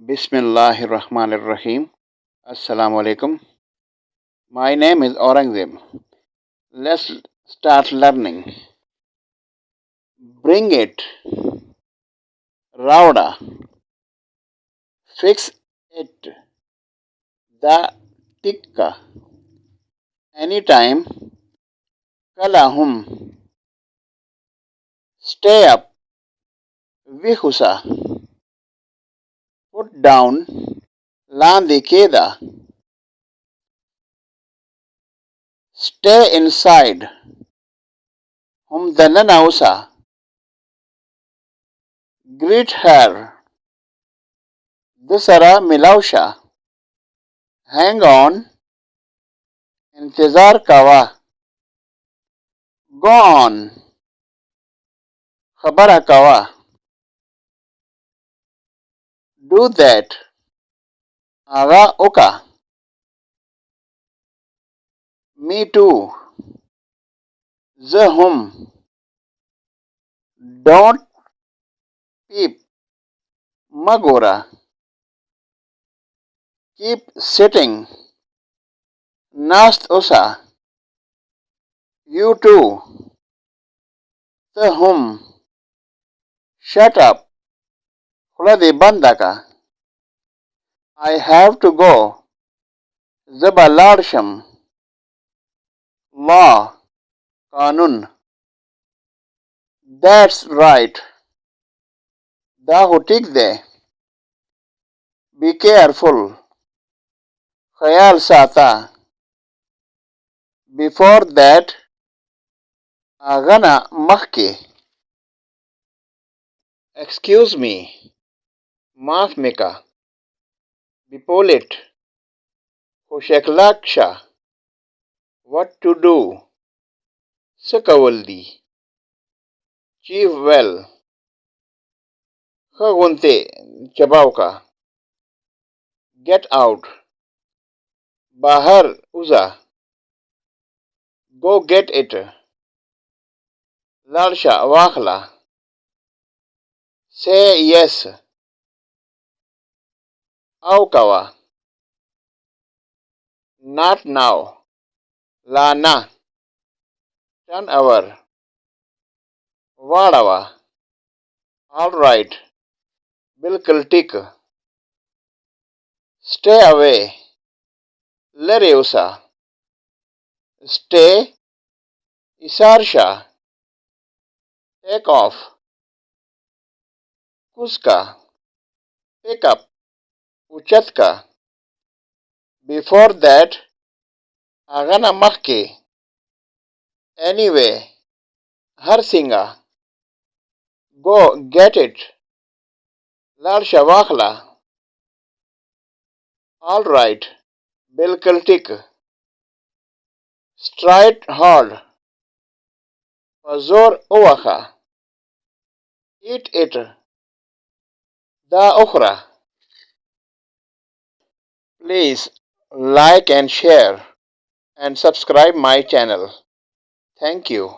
Bismillahirrahmanirrahim. Assalamu alaikum. My name is Aurangzeb. Let's start learning. Bring it. Rauda. Fix it. The tikka. Anytime. Kalahum. Stay up. Vihusa. Put down. Landikeda. Stay inside. Humdananausa. Greet her. Dusara Milausha. Hang on. Intizar Kawa. Go on. Khabara Kawa. Do that. Aga Oka. Me too. Zahum. Don't peep. Magora. Keep sitting. Nast Osa. You too. Zahum. Shut up. Khuladi Bandaka. I have to go. Zabalarsham. Law. Kanun. That's right. Dahutikde. Be careful. Khayal Sata. Before that, Agana Mahke. Excuse me. Maaf Meka. Bipolit. Hoshaklaksha. What to do? Sakawaldi. Chief well. Khagunte Chabauka. Get out. Bahar Uza. Go get it. Larsha Wakhla. Say yes. Aukawa. Not now. Lana. Turn over. Wadawa. All right. Bilkul tik. Stay away. Lereusa. Stay. Isarsha. Take off. Kuska. Pick up. Uchatka. Before that, Agana Mahke. Anyway, Harsinga. Go get it. Larsha Wakhla. All right. Bilkul tik. Stride hard. Pazor Owaha. Eat it. Da Ukhra. Please like and share and subscribe my channel. Thank you.